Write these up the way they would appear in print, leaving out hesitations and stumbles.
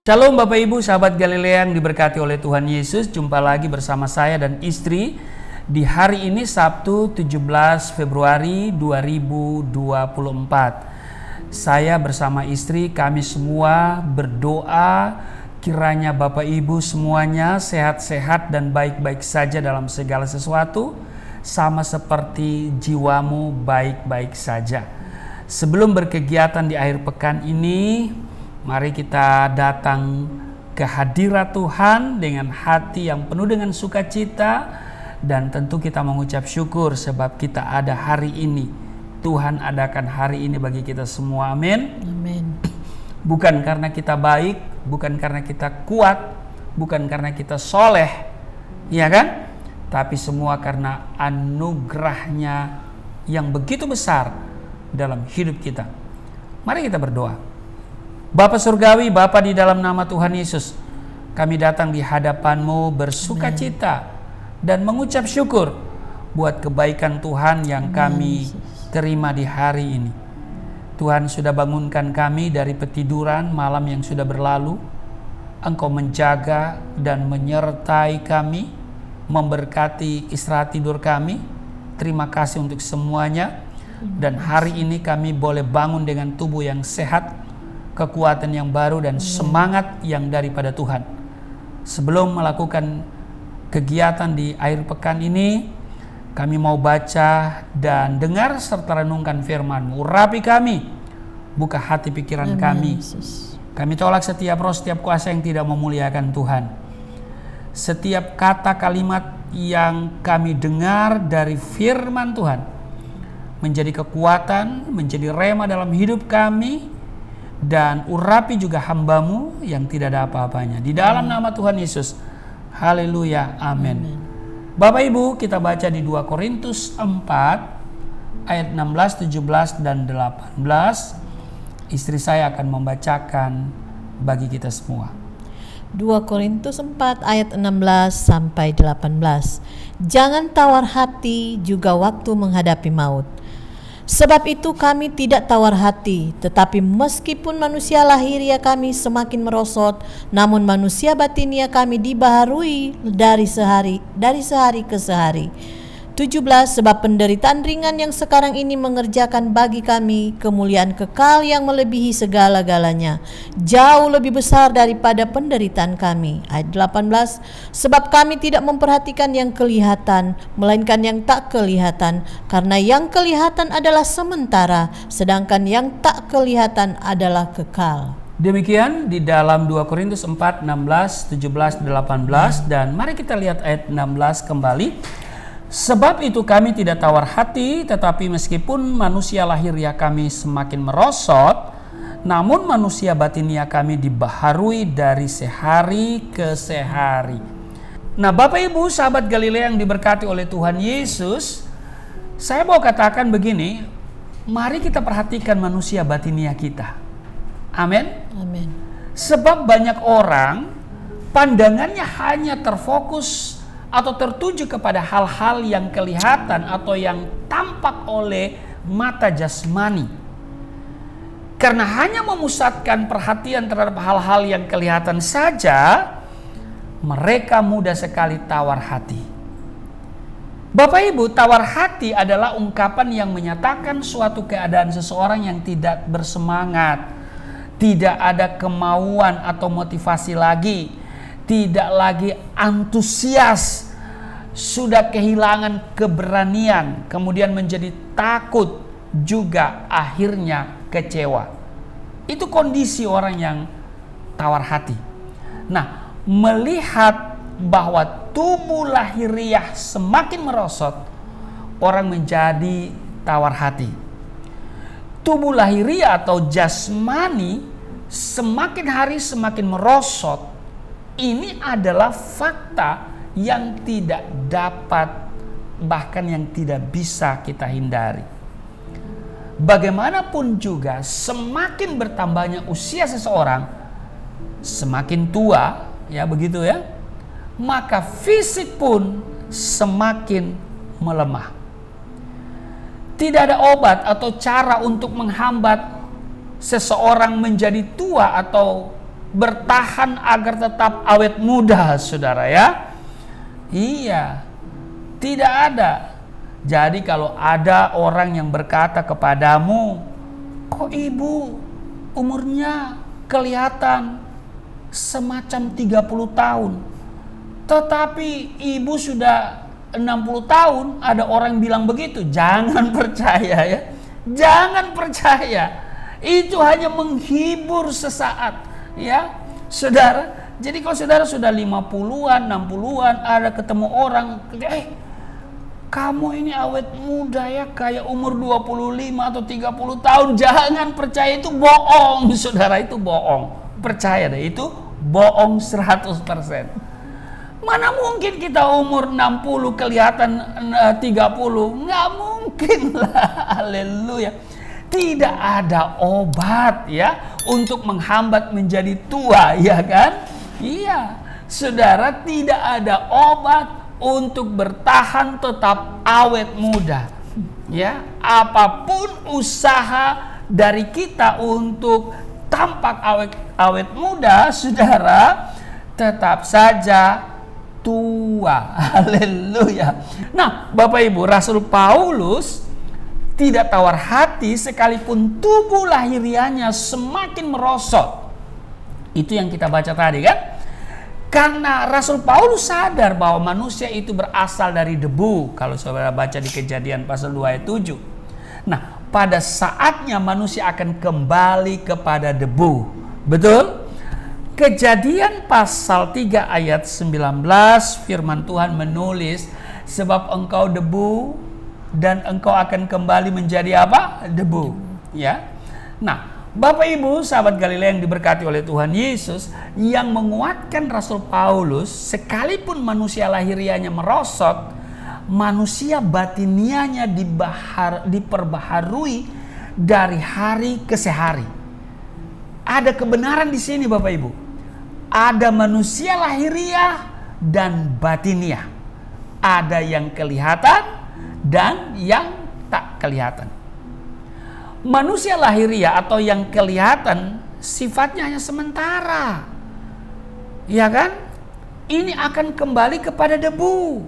Shalom Bapak Ibu, sahabat Galilea yang diberkati oleh Tuhan Yesus. Jumpa lagi bersama saya dan istri di hari ini Sabtu 17 Februari 2024. Saya bersama istri, kami semua berdoa kiranya Bapak Ibu semuanya sehat-sehat dan baik-baik saja dalam segala sesuatu, sama seperti jiwamu baik-baik saja. Sebelum berkegiatan di akhir pekan ini, mari kita datang ke hadirat Tuhan dengan hati yang penuh dengan sukacita, dan tentu kita mengucap syukur sebab kita ada hari ini. Tuhan adakan hari ini bagi kita semua, amin. Amin. Bukan karena kita baik, bukan karena kita kuat, bukan karena kita soleh, ya kan? Tapi semua karena anugerahnya yang begitu besar dalam hidup kita. Mari kita berdoa. Bapa Surgawi, Bapa di dalam nama Tuhan Yesus, kami datang di hadapan-Mu bersukacita dan mengucap syukur buat kebaikan Tuhan yang kami terima di hari ini. Tuhan sudah bangunkan kami dari petiduran malam yang sudah berlalu. Engkau menjaga dan menyertai kami, memberkati istirahat tidur kami. Terima kasih untuk semuanya. Dan hari ini kami boleh bangun dengan tubuh yang sehat, kekuatan yang baru dan semangat yang daripada Tuhan. Sebelum melakukan kegiatan di akhir pekan ini, kami mau baca dan dengar serta renungkan firman-Mu. Urapi kami, buka hati pikiran kami. Kami tolak setiap roh, setiap kuasa yang tidak memuliakan Tuhan. Setiap kata kalimat yang kami dengar dari firman Tuhan menjadi kekuatan, menjadi rema dalam hidup kami. Dan urapi juga hamba-Mu yang tidak ada apa-apanya. Di dalam nama Tuhan Yesus. Haleluya. Amin. Bapak Ibu, kita baca di 2 Korintus 4 ayat 16, 17 dan 18. Istri saya akan membacakan bagi kita semua. 2 Korintus 4 ayat 16 sampai 18. Jangan tawar hati juga waktu menghadapi maut. Sebab itu kami tidak tawar hati, tetapi meskipun manusia lahiriah kami semakin merosot, namun manusia batinia kami dibaharui dari sehari ke sehari. 17. Sebab penderitaan ringan yang sekarang ini mengerjakan bagi kami kemuliaan kekal yang melebihi segala-galanya, jauh lebih besar daripada penderitaan kami. Ayat 18. Sebab kami tidak memperhatikan yang kelihatan, melainkan yang tak kelihatan, karena yang kelihatan adalah sementara, sedangkan yang tak kelihatan adalah kekal. Demikian di dalam 2 Korintus 4, 16, 17, 18. Dan mari kita lihat ayat 16 kembali. Sebab itu kami tidak tawar hati, tetapi meskipun manusia lahiriah kami semakin merosot, namun manusia batinia kami dibaharui dari sehari ke sehari. Nah, Bapak Ibu sahabat Galilea yang diberkati oleh Tuhan Yesus, saya mau katakan begini, mari kita perhatikan manusia batinia kita. Amin. Amin. Sebab banyak orang pandangannya hanya terfokus atau tertuju kepada hal-hal yang kelihatan atau yang tampak oleh mata jasmani. Karena hanya memusatkan perhatian terhadap hal-hal yang kelihatan saja, mereka mudah sekali tawar hati. Bapak Ibu, tawar hati adalah ungkapan yang menyatakan suatu keadaan seseorang yang tidak bersemangat, tidak ada kemauan atau motivasi lagi, tidak lagi antusias, sudah kehilangan keberanian, kemudian menjadi takut, juga akhirnya kecewa. Itu kondisi orang yang tawar hati. Nah, melihat bahwa tubuh lahiriah semakin merosot, orang menjadi tawar hati. Tubuh lahiriah atau jasmani semakin hari semakin merosot. Ini adalah fakta yang tidak dapat, bahkan yang tidak bisa kita hindari. Bagaimanapun juga, semakin bertambahnya usia seseorang, semakin tua, ya begitu ya, maka fisik pun semakin melemah. Tidak ada obat atau cara untuk menghambat seseorang menjadi tua atau bertahan agar tetap awet muda, saudara ya. Iya, tidak ada. Jadi kalau ada orang yang berkata kepadamu, kok ibu umurnya kelihatan semacam 30 tahun, tetapi ibu sudah 60 tahun, ada orang bilang begitu, jangan percaya ya. Jangan percaya. Itu hanya menghibur sesaat ya, saudara. Jadi kalau saudara sudah 50-an, 60-an, ada ketemu orang, kamu ini awet muda ya, kayak umur 25 atau 30 tahun. Jangan percaya, itu bohong, saudara, itu bohong. Percaya deh, itu bohong 100%. Mana mungkin kita umur 60 kelihatan 30? Nggak mungkin lah, haleluya. Tidak ada obat ya untuk menghambat menjadi tua, ya kan? Iya, saudara, tidak ada obat untuk bertahan tetap awet muda. Ya, apapun usaha dari kita untuk tampak awet muda, saudara, tetap saja tua. Haleluya. Nah, Bapak Ibu, Rasul Paulus tidak tawar hati sekalipun tubuh lahiriahnya semakin merosot. Itu yang kita baca tadi kan? Karena Rasul Paulus sadar bahwa manusia itu berasal dari debu. Kalau saudara baca di Kejadian pasal 2 ayat 7. Nah, pada saatnya manusia akan kembali kepada debu. Betul? Kejadian pasal 3 ayat 19, firman Tuhan menulis, sebab engkau debu dan engkau akan kembali menjadi apa? Debu. Ya. Nah, Bapak Ibu, sahabat Galilea yang diberkati oleh Tuhan Yesus, yang menguatkan Rasul Paulus, sekalipun manusia lahiriahnya merosot, manusia batiniahnya diperbaharui dari hari ke hari. Ada kebenaran di sini, Bapak Ibu. Ada manusia lahiriah dan batiniah. Ada yang kelihatan dan yang tak kelihatan. Manusia lahiriah atau yang kelihatan sifatnya hanya sementara. Ya kan? Ini akan kembali kepada debu.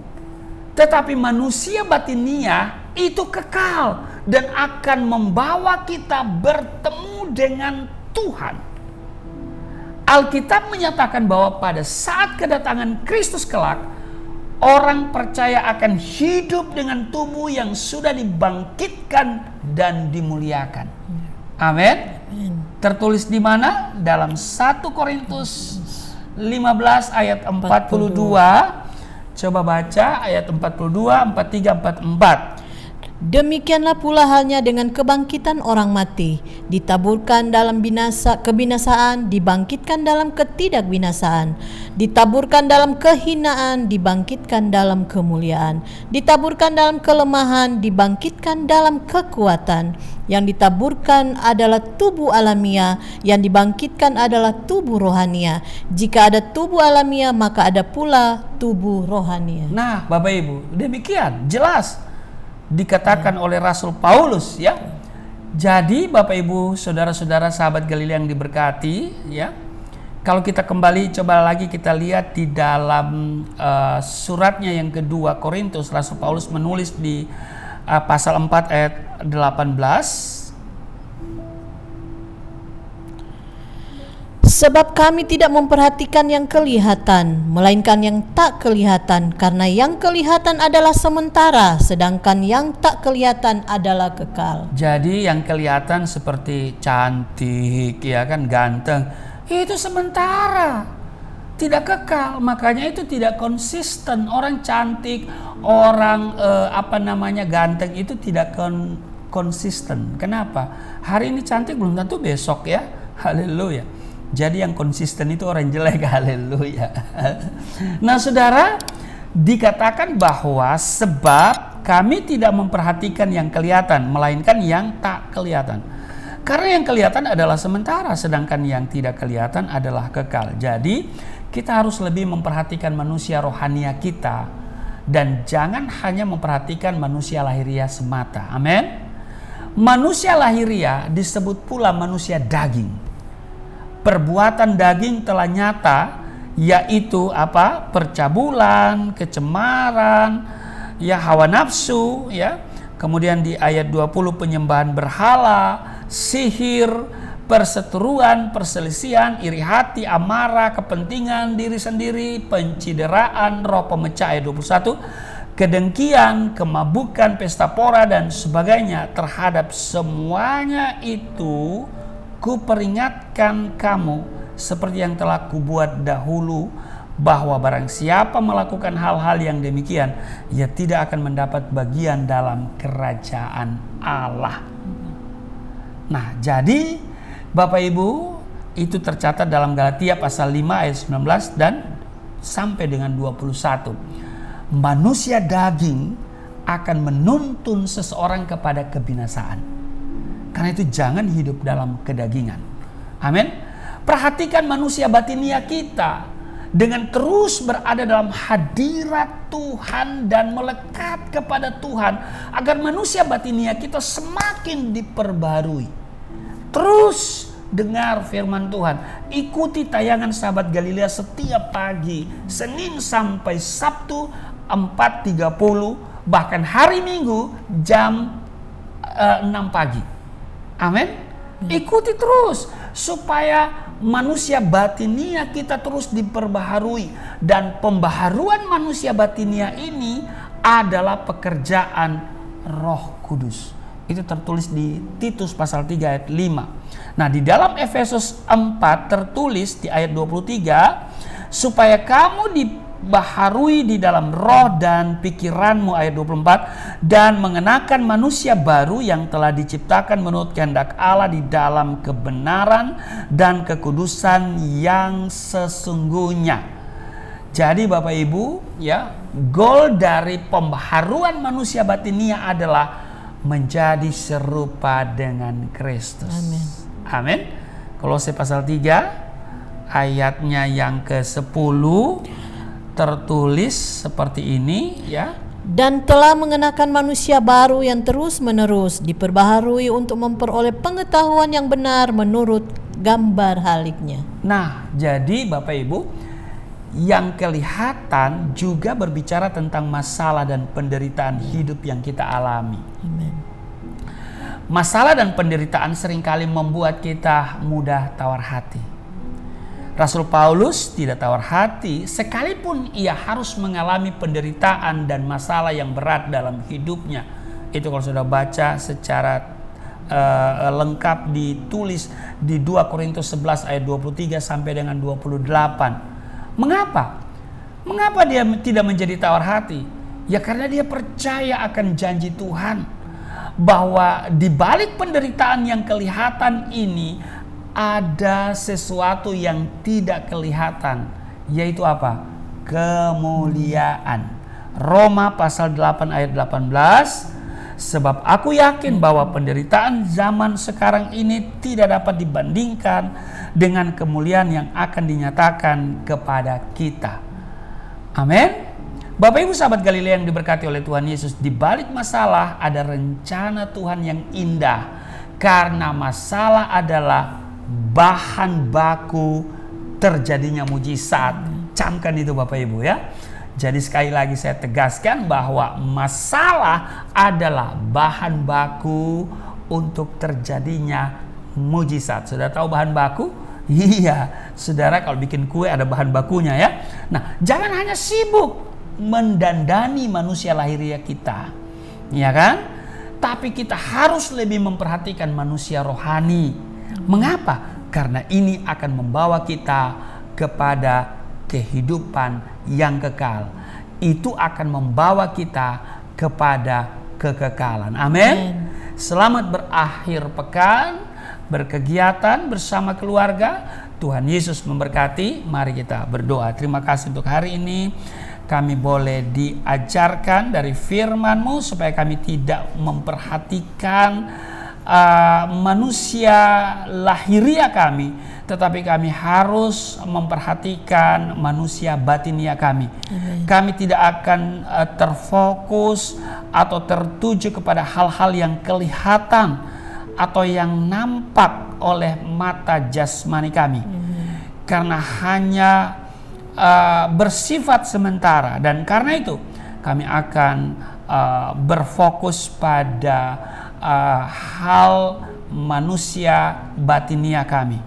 Tetapi manusia batiniah itu kekal dan akan membawa kita bertemu dengan Tuhan. Alkitab menyatakan bahwa pada saat kedatangan Kristus kelak, orang percaya akan hidup dengan tubuh yang sudah dibangkitkan dan dimuliakan. Amin. Tertulis di mana? Dalam 1 Korintus 15 ayat 42. Coba baca ayat 42, 43, 44. Demikianlah pula halnya dengan kebangkitan orang mati, ditaburkan dalam kebinasaan, dibangkitkan dalam ketidakbinasaan, ditaburkan dalam kehinaan, dibangkitkan dalam kemuliaan, ditaburkan dalam kelemahan, dibangkitkan dalam kekuatan. Yang ditaburkan adalah tubuh alamiah, yang dibangkitkan adalah tubuh rohania. Jika ada tubuh alamiah, maka ada pula tubuh rohania. Nah, Bapak Ibu, demikian jelas dikatakan oleh Rasul Paulus ya. Jadi Bapak Ibu, saudara-saudara sahabat Galilea yang diberkati ya. Kalau kita kembali coba lagi kita lihat di dalam suratnya yang kedua Korintus, Rasul Paulus menulis di pasal 4 ayat 18. Sebab kami tidak memperhatikan yang kelihatan, melainkan yang tak kelihatan, karena yang kelihatan adalah sementara, sedangkan yang tak kelihatan adalah kekal. Jadi yang kelihatan seperti cantik, ya kan, ganteng, itu sementara, tidak kekal. Makanya itu tidak konsisten. Orang cantik, orang ganteng itu tidak konsisten. Kenapa? Hari ini cantik belum tentu besok ya. Haleluya. Jadi yang konsisten itu orang jelek. Haleluya. Nah saudara, dikatakan bahwa sebab kami tidak memperhatikan yang kelihatan, melainkan yang tak kelihatan. Karena yang kelihatan adalah sementara, sedangkan yang tidak kelihatan adalah kekal. Jadi kita harus lebih memperhatikan manusia rohania kita, dan jangan hanya memperhatikan manusia lahiriah semata. Amin. Manusia lahiriah disebut pula manusia daging. perbuatan daging telah nyata, yaitu apa? Percabulan, kecemaran, ya hawa nafsu, ya. Kemudian di ayat 20 penyembahan berhala, sihir, perseteruan, perselisihan, iri hati, amarah, kepentingan diri sendiri, pencideraan, roh pemecah ayat 21, kedengkian, kemabukan, pesta pora dan sebagainya. Terhadap semuanya itu kuperingatkan kamu seperti yang telah kubuat dahulu, bahwa barang siapa melakukan hal-hal yang demikian, ia tidak akan mendapat bagian dalam kerajaan Allah. Nah, jadi Bapak Ibu, itu tercatat dalam Galatia pasal 5 ayat 19 dan sampai dengan 21. Manusia daging akan menuntun seseorang kepada kebinasaan. Karena itu jangan hidup dalam kedagingan. Amin. Perhatikan manusia batinia kita dengan terus berada dalam hadirat Tuhan dan melekat kepada Tuhan, agar manusia batinia kita semakin diperbarui. Terus dengar firman Tuhan, ikuti tayangan Sahabat Galilea setiap pagi, Senin sampai Sabtu 4.30, bahkan hari Minggu jam 6 pagi. Amin. Ikuti terus supaya manusia batinia kita terus diperbaharui, dan pembaharuan manusia batinia ini adalah pekerjaan Roh Kudus. Itu tertulis di Titus pasal 3 ayat 5. Nah, di dalam Efesus 4 tertulis di ayat 23, supaya kamu dibaharui di dalam roh dan pikiranmu ayat 24, dan mengenakan manusia baru yang telah diciptakan menurut kehendak Allah di dalam kebenaran dan kekudusan yang sesungguhnya. Jadi Bapak Ibu, ya, goal dari pembaharuan manusia batinia adalah menjadi serupa dengan Kristus. Amin. Amin. Kolose pasal 3 ayatnya yang ke-10 tertulis seperti ini, ya. Dan telah mengenakan manusia baru yang terus-menerus diperbaharui untuk memperoleh pengetahuan yang benar menurut gambar haliknya. Nah, jadi Bapak Ibu, yang kelihatan juga berbicara tentang masalah dan penderitaan hidup yang kita alami. Amin. Masalah dan penderitaan seringkali membuat kita mudah tawar hati. Rasul Paulus tidak tawar hati sekalipun ia harus mengalami penderitaan dan masalah yang berat dalam hidupnya. Itu kalau sudah baca secara lengkap ditulis di 2 Korintus 11 ayat 23 sampai dengan 28. Mengapa? Mengapa dia tidak menjadi tawar hati? Ya karena dia percaya akan janji Tuhan, bahwa di balik penderitaan yang kelihatan ini ada sesuatu yang tidak kelihatan, yaitu apa? Kemuliaan. Roma pasal 8 ayat 18, sebab aku yakin bahwa penderitaan zaman sekarang ini tidak dapat dibandingkan dengan kemuliaan yang akan dinyatakan kepada kita. Amin. Bapak Ibu sahabat Galilea yang diberkati oleh Tuhan Yesus, di balik masalah ada rencana Tuhan yang indah, karena masalah adalah bahan baku terjadinya mujizat. Camkan itu Bapak Ibu ya. Jadi sekali lagi saya tegaskan bahwa masalah adalah bahan baku untuk terjadinya mujizat. Sudah tahu bahan baku? Iya, saudara, kalau bikin kue ada bahan bakunya ya. Nah, jangan hanya sibuk mendandani manusia lahiriah kita, ya kan? Tapi kita harus lebih memperhatikan manusia rohani. Mengapa? Karena ini akan membawa kita kepada kehidupan yang kekal. Itu akan membawa kita kepada kekekalan. Amin. Selamat berakhir pekan, berkegiatan bersama keluarga. Tuhan Yesus memberkati. Mari kita berdoa. Terima kasih untuk hari ini. Kami boleh diajarkan dari firman-Mu supaya kami tidak memperhatikan manusia lahiriah kami, tetapi kami harus memperhatikan manusia batinia kami. Amen. Kami tidak akan terfokus atau tertuju kepada hal-hal yang kelihatan atau yang nampak oleh mata jasmani kami. Karena hanya bersifat sementara, dan karena itu kami akan berfokus pada hal manusia batinia kami.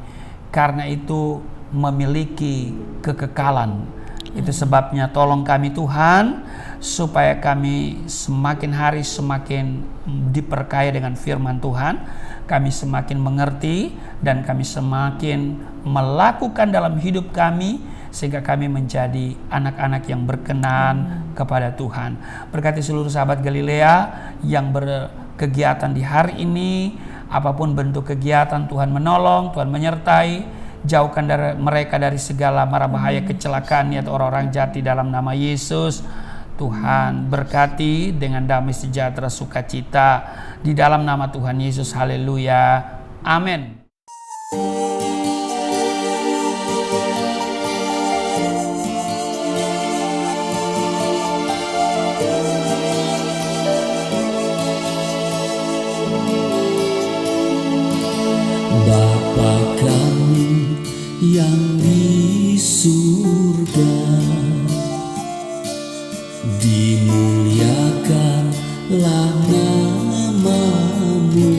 Karena itu memiliki kekekalan. Itu sebabnya tolong kami Tuhan, supaya kami semakin hari semakin diperkaya dengan firman Tuhan, kami semakin mengerti dan kami semakin melakukan dalam hidup kami, sehingga kami menjadi anak-anak yang berkenan kepada Tuhan. Berkati seluruh sahabat Galilea yang berkegiatan di hari ini, apapun bentuk kegiatan, Tuhan menolong, Tuhan menyertai. Jauhkan mereka dari segala mara bahaya, kecelakaan niat orang-orang jahat di dalam nama Yesus. Tuhan berkati dengan damai sejahtera sukacita di dalam nama Tuhan Yesus. Haleluya. Amin. Bapa kami yang di surga, dimuliakanlah nama-Mu.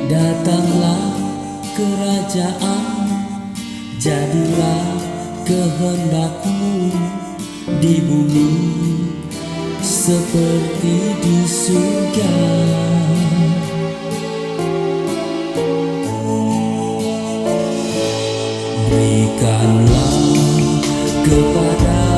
Datanglah kerajaan, jadilah kehendak-Mu di bumi seperti di surga. Berikanlah kepada